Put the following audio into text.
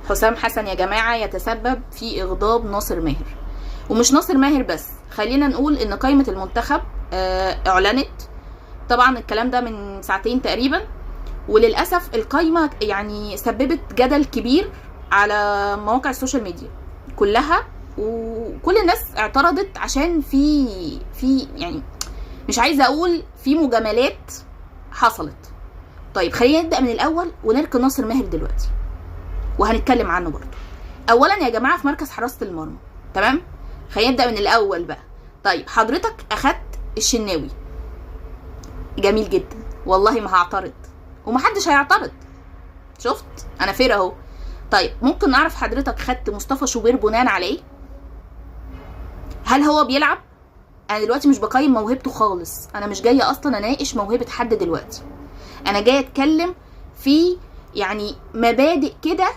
حسام حسن يا جماعة يتسبب في إغضاب ناصر ماهر. ومش ناصر ماهر بس، خلينا نقول إن قائمة المنتخب أعلنت. طبعا الكلام ده من ساعتين تقريبا، وللأسف القائمة يعني سببت جدل كبير على مواقع السوشيال ميديا كلها، وكل الناس اعترضت عشان في يعني مش عايزة أقول في مجاملات حصلت. طيب خلينا نبدأ من الأول ونركن ناصر ماهر دلوقتي وهنتكلم عنه برضه. أولا يا جماعة في مركز حراسة المرمى، تمام؟ خلينا نبدأ من الأول بقى. طيب حضرتك أخدت الشناوي، جميل جدا، والله ما هعترض ومحدش هيعترض، شفت أنا فير أهو. طيب ممكن نعرف حضرتك خدت مصطفى شوبير بناء على إيه؟ هل هو بيلعب؟ أنا دلوقتي مش بقيم موهبته خالص، أنا مش جاية أصلا أناقش موهبة حد دلوقتي، أنا جاية أتكلم في يعني مبادئ كده